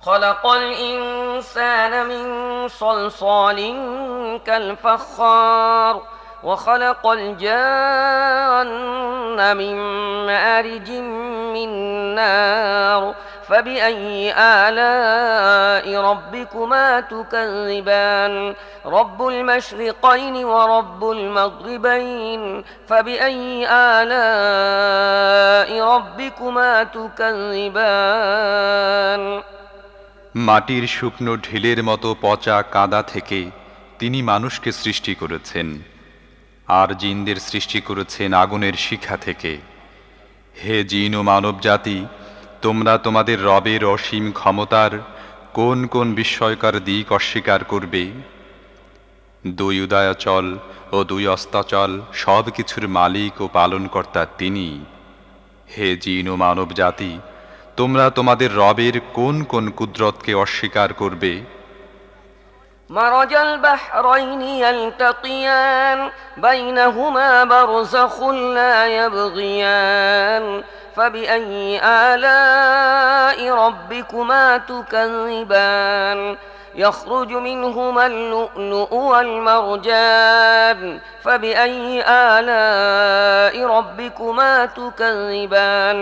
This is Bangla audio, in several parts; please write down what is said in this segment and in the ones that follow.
خلق الإنسان من صلصال كالفخار وخلق الجان من مارج من نار فبأي آلاء ربكما تكذبان رب المشرقين ورب المغربين فبأي آلاء ربكما تكذبان মাটির শুকনো ঢিলের মতো পচা কাদা থেকে তিনি মানুষকে সৃষ্টি করেছেন, আর জিনদের সৃষ্টি করেছেন আগুনের শিখা থেকে। হে জিন ও মানব জাতি, তোমরা তোমাদের রবের অসীম ক্ষমতার কোন কোন বিস্ময়কর দিক অস্বীকার করবে? দুই উদয়াচল ও দুই অস্তাচল সব কিছুর মালিক ও পালনকর্তা তিনি। হে জিন ও মানব জাতি, তোমরা তোমাদের রবের কোন কোন কুদরতকে অস্বীকার করবে? مرج البحرين يلتقيان بينهما برزخ لا يبغيان فبأي آلاء ربكما تكذبان يخرج منهما اللؤلؤ والمرجان فبأي آلاء ربكما تكذبان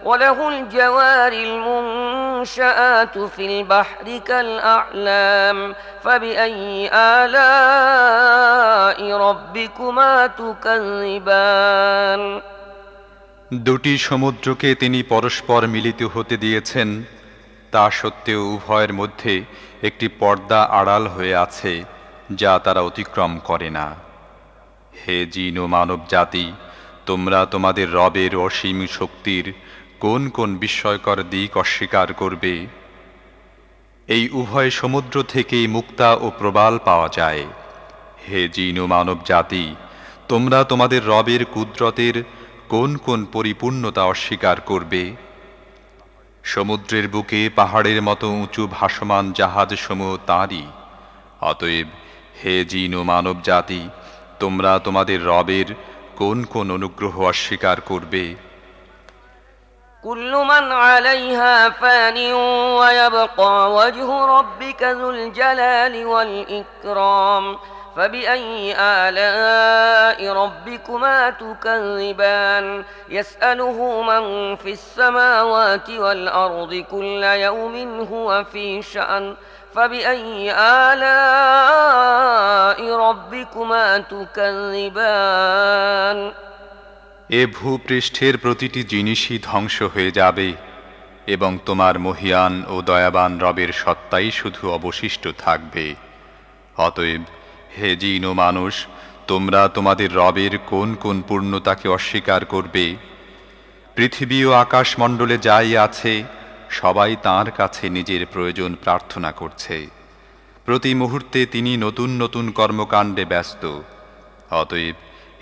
وله الجوار المنشآت في البحر كالأعلام فبأي آلاء ربكما تكذبان দুটি সমুদ্রকে তিনি পরস্পর মিলিত হতে দিয়েছেন, তা সত্ত্বেও উভয়ের মধ্যে একটি পর্দা আড়াল হয়ে আছে যা তারা অতিক্রম করে না। হে জিন ও মানব জাতি, তোমরা তোমাদের রবের অসীম শক্তির কোন কোন বিস্ময়কর দিক অস্বীকার করবে? এই উভয় সমুদ্র থেকেই মুক্তা ও প্রবাল পাওয়া যায়। হে জিন ও মানব জাতি, তোমরা তোমাদের রবের কুদরতের কোন কোন পরিপূর্ণতা অস্বীকার করবে? সমুদ্রের বুকে পাহাড়ের মতো উঁচু ভাসমান জাহাজসমূহ তাঁরই। অতএব হে জিন ও মানব জাতি, তোমরা তোমাদের রবের কোন কোন অনুগ্রহ অস্বীকার করবে? كل من عليها فان ويبقى وجه ربك ذو الجلال والإكرام فبأي آلاء ربكما تكذبان يسأله من في السماوات والأرض كل يوم هو في شأن فبأي آلاء ربكما تكذبان এ ভূপৃষ্ঠের প্রতিটি জিনিসই ধ্বংস হয়ে যাবে এবং তোমার মহিয়ান ও দয়াবান রবের সত্তাই শুধু অবশিষ্ট থাকবে। অতএব হে জিন ও মানুষ, তোমরা তোমাদের রবের কোন কোন পূর্ণতাকে অস্বীকার করবে? পৃথিবী ও আকাশমণ্ডলে যাই আছে সবাই তাঁর কাছে নিজের প্রয়োজন প্রার্থনা করছে। প্রতি মুহূর্তে তিনি নতুন নতুন কর্মকাণ্ডে ব্যস্ত। অতএব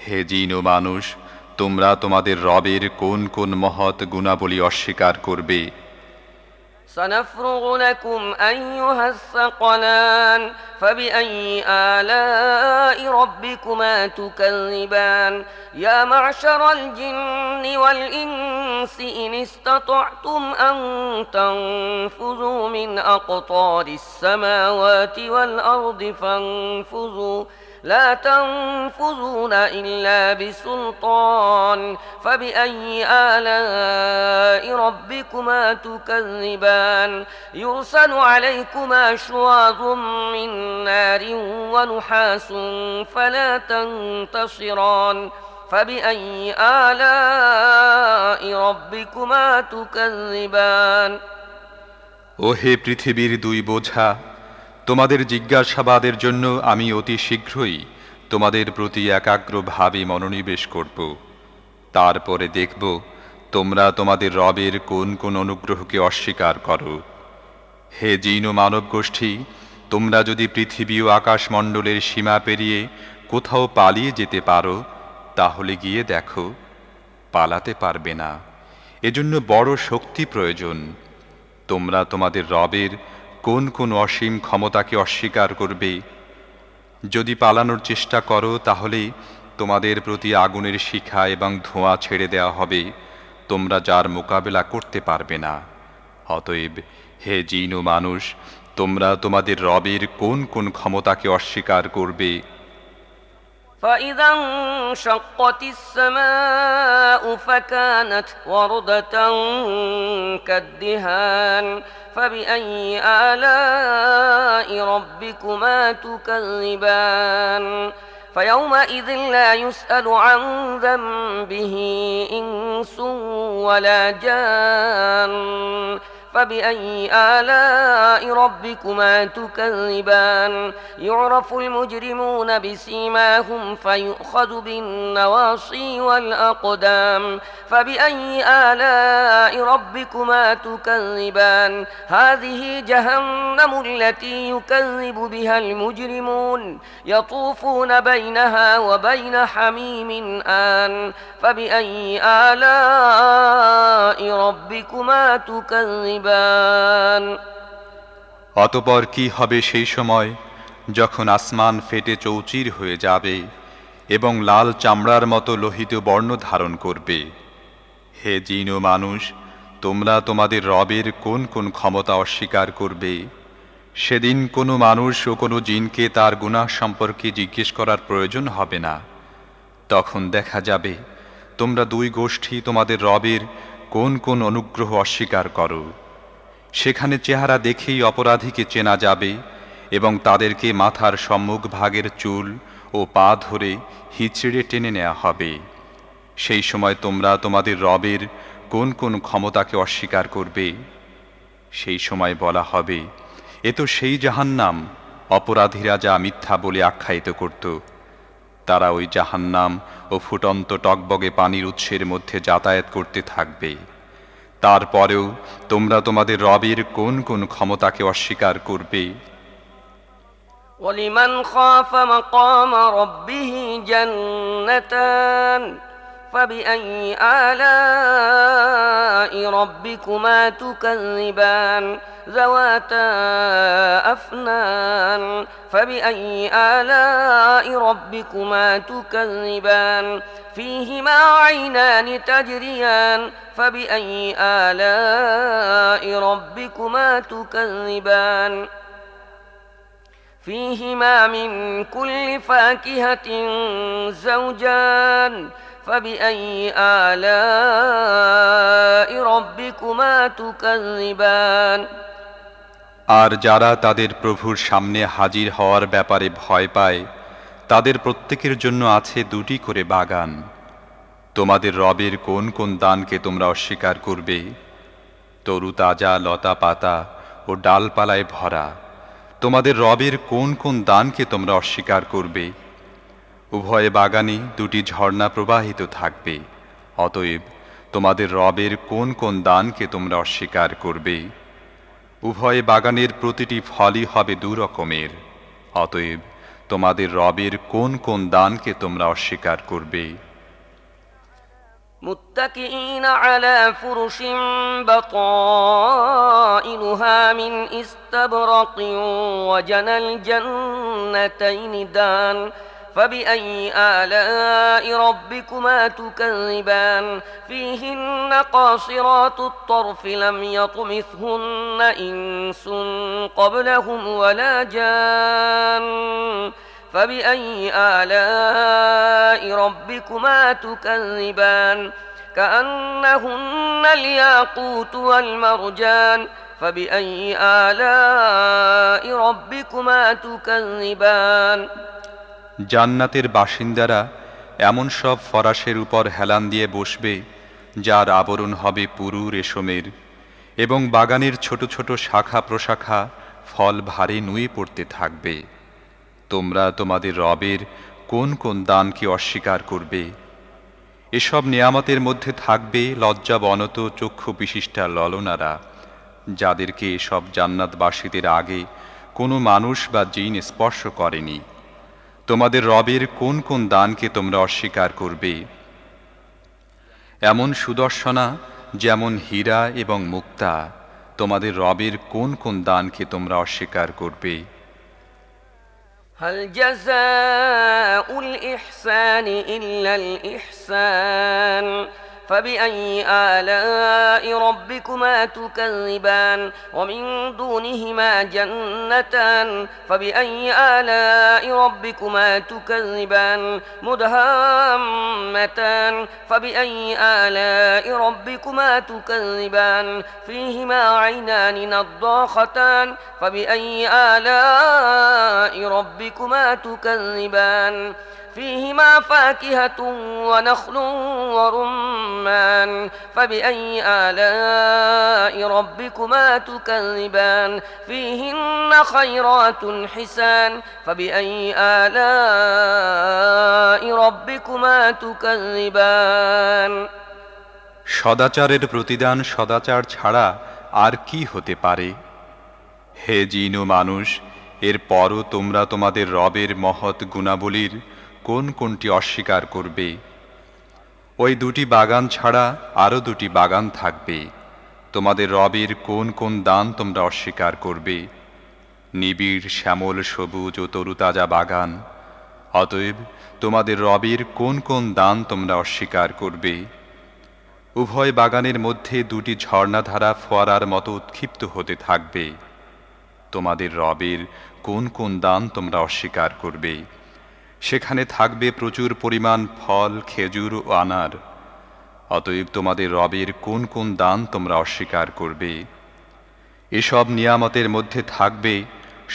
হে জিন ও মানুষ, তোমরা তোমাদের রবের কোন কোন মহৎ গুণাবলী অস্বীকার করবে? سنفرغ لكم أيها الثقلان فبأي آلاء ربكما تكذبان يا معشر الجن والإنس إن استطعتم أن تنفذوا من أقطار السماوات والأرض فانفذوا لا تنفذون إلا بسلطان فبأي آلاء ربكما تكذبان يرسل عليكما شواظ من نار ونحاس فلا تنتصران فبأي آلاء ربكما تكذبان ওহে পৃথিবীর দুই বোঝা, তোমাদের জিজ্ঞাসাবাদের জন্য আমি অতি শীঘ্রই তোমাদের প্রতি একাগ্রভাবে মনোনিবেশ করব। তারপরে দেখব তোমরা তোমাদের রবের কোন কোন অনুগ্রহকে অস্বীকার করো। হে জিন ও মানব গোষ্ঠী, তোমরা যদি পৃথিবী ও আকাশমণ্ডলের সীমা পেরিয়ে কোথাও পালিয়ে যেতে পারো তাহলে গিয়ে দেখো, পালাতে পারবে না। এজন্য বড় শক্তি প্রয়োজন। তোমরা তোমাদের রবের কোন কোন অসীম ক্ষমতাকে অস্বীকার করবে? যদি পালানোর চেষ্টা করো তাহলে তোমাদের প্রতি আগুনের শিখা এবং ধোঁয়া ছেড়ে দেওয়া হবে, তোমরা যার মোকাবেলা করতে পারবে না। অতএব হে জিন ও মানুষ, তোমরা তোমাদের রবের কোন কোন ক্ষমতাকে অস্বীকার করবে? فإذا انشقت السماء فكانت وردة كالدهان فبأي آلاء ربكما تكذبان فيومئذ لا يسأل عن ذنبه إنس ولا جان فبأي آلاء ربكما تكذبان يعرف المجرمون بسيماهم فيؤخذ بالنواصي والأقدام فبأي آلاء ربكما تكذبان هذه جهنم التي يكذب بها المجرمون يطوفون بينها وبين حميم آن فبأي آلاء ربكما تكذبان অতঃপর কি হবে সেই সময় যখন আসমান ফেটে চৌচির হয়ে যাবে এবং লাল চামড়ার মতো লোহিত বর্ণ ধারণ করবে? হে জিন ও মানুষ, তোমরা তোমাদের রবের কোন কোন ক্ষমতা অস্বীকার করবে? সেদিন কোনো মানুষ ও কোনো জিনকে তার গুনাহ সম্পর্কে জিজ্ঞেস করার প্রয়োজন হবে না। তখন দেখা যাবে তোমরা দুই গোষ্ঠী তোমাদের রবের কোন কোন অনুগ্রহ অস্বীকার করো। সেখানে চেহারা দেখেই অপরাধীকে চেনা যাবে এবং তাদেরকে মাথার সম্মুখ ভাগের চুল ও পা ধরে হিচড়ে টেনে নেওয়া হবে। সেই সময় তোমরা তোমাদের রবের কোন কোন ক্ষমতাকে অস্বীকার করবে? সেই সময় বলা হবে, এ তো সেই জাহান্নাম অপরাধীরা যা মিথ্যা বলে আখ্যায়িত করত। তারা ওই জাহান্নাম ও ফুটন্ত টকবগে পানির উৎসের মধ্যে যাতায়াত করতে থাকবে। তারপরেও তোমরা তোমাদের রবের কোন কোন ক্ষমতাকে অস্বীকার করবে? ولمن خاف مقام ربه جنتان فبأي آلاء ربكما تكذبان ذواتا أفنان فبأي آلاء ربكما تكذبان فيهما عينان تجريان فبأي آلاء ربكما تكذبان فيهما من كل فاكهة زوجان فبأي آلاء ربكما تكذبان আর যারা তাদের প্রভুর সামনে হাজির হওয়ার ব্যাপারে ভয় পায়, তাদের প্রত্যেকের জন্য আছে দুটি করে বাগান। তোমাদের রবের কোন কোন দানকে তোমরা অস্বীকার করবে? তরুতাজা লতা পাতা ও ডালপালায় ভরা তোমাদের রবের কোন কোন দানকে তোমরা অস্বীকার করবে? উভয় বাগানে দুটি ঝর্ণা প্রবাহিত থাকবে। অতএব তোমাদের রবের কোন কোন দানকে তোমরা অস্বীকার করবে? উভয় বাগানের প্রতিটি ফলই হবে দুরকমের। অতএব তোমাদের রবের কোন কোন দানকে তোমরা অস্বীকার করবে? متكئين على فرش بطائنها من استبرق وجنى الجنتين دان فبأي آلاء ربكما تكذبان فيهن قاصرات الطرف لم يطمثهن إنس قبلهم ولا جان فبأي آلاء ربكما تكذبان كأنهن الياقوت والمرجان فبأي آلاء ربكما تكذبان জান্নাতের বাসিন্দারা এমন সব ফরাশের উপর হেলান দিয়ে বসবে যার আবরণ হবে পুরু রেশমের, এবং বাগানের ছোট ছোট শাখা প্রশাখা ফল ভারে নুয়ে পড়তে থাকবে। তোমরা তোমাদের রবের কোন কোন দানকে অস্বীকার করবে? এসব নেয়ামতের মধ্যে থাকবে লজ্জাবনত চক্ষু বিশিষ্টা ললনারা, যাদেরকে এসব জান্নাতবাসীদের আগে কোনো মানুষ বা জিন স্পর্শ করেনি। তোমাদের রবের কোন কোন দানকে তোমরা অস্বীকার করবে? এমন সুদর্শনা যেমন হীরা এবং মুক্তা, তোমাদের রবের কোন কোন দানকে তোমরা অস্বীকার করবে? هل جزاء الإحسان إلا الإحسان فبأي آلاء ربكما تكذبان ومن دونهما جنتان فبأي آلاء ربكما تكذبان مدهامتان فبأي آلاء ربكما تكذبان فيهما عينان نضاختان فبأي آلاء ربكما تكذبان فيهما فاكهة ونخل ورمان فبأي آلاء ربكما تكذبان فيهن خيرات حسان فبأي آلاء ربكما تكذبان সদাচারের প্রতিদান সদাচার ছাড়া আর কি হতে পারে? হে জিন ও মানুষ, এর পরও তোমরা তোমাদের রবের মহৎ গুণাবলীর কোন কোনটি অস্বীকার করবে? ওই দুটি বাগান ছাড়া আরও দুটি বাগান থাকবে। তোমাদের রবের কোন কোন দান তোমরা অস্বীকার করবে? নিবিড় শ্যামল সবুজ ও তরুতাজা বাগান। অতএব তোমাদের রবের কোন কোন দান তোমরা অস্বীকার করবে? উভয় বাগানের মধ্যে দুটি ঝর্ণাধারা ফোয়ারার মতো উৎক্ষিপ্ত হতে থাকবে। তোমাদের রবের কোন কোন দান তোমরা অস্বীকার করবে? সেখানে থাকবে প্রচুর পরিমাণ ফল, খেজুর ও আনার। অতএব তোমাদের রবের কোন কোন দান তোমরা অস্বীকার করবে? এসব নিয়ামতের মধ্যে থাকবে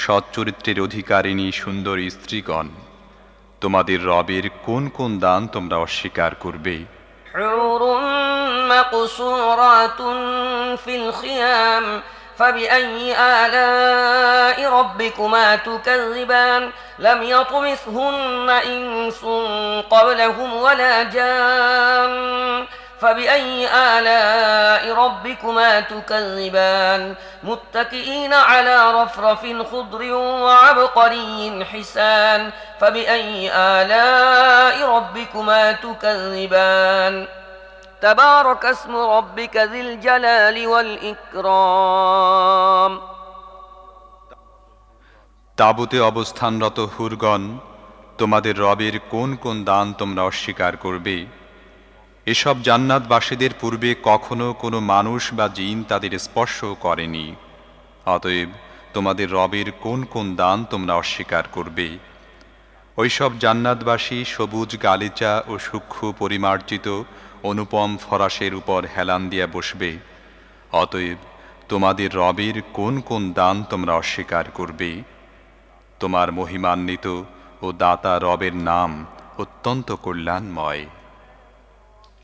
সৎ চরিত্রের অধিকারিণী সুন্দর স্ত্রীগণ। তোমাদের রবের কোন কোন দান তোমরা অস্বীকার করবে? حور مقصورات في الخيام فبأي آلاء ربكما تكذبان لم يطمثهن إنس قبلهم ولا جان فبأي آلاء ربكما تكذبان متكئين على رفرف خضر وعبقري حسان فبأي آلاء ربكما تكذبان تبارك اسم ربك ذي الجلال والإكرام তাবুতে অবস্থানরত হুরগণ, তোমাদের রবের কোন কোন দান তোমরা অস্বীকার করবে? এসব জান্নাতবাসীদের পূর্বে কখনো কোনো মানুষ বা জিন তাদের স্পর্শ করেনি। অতএব তোমাদের রবের কোন কোন দান তোমরা অস্বীকার করবে? ওইসব জান্নাতবাসী সবুজ গালিচা ও সূক্ষ্ম পরিমার্জিত অনুপম ফরাসের উপর হেলান দিয়া বসবে। অতএব তোমাদের রবের কোন কোন দান তোমরা অস্বীকার করবে? তোমার মহিমান্বিত ও দাতা রবের নাম অত্যন্ত কল্যাণময়।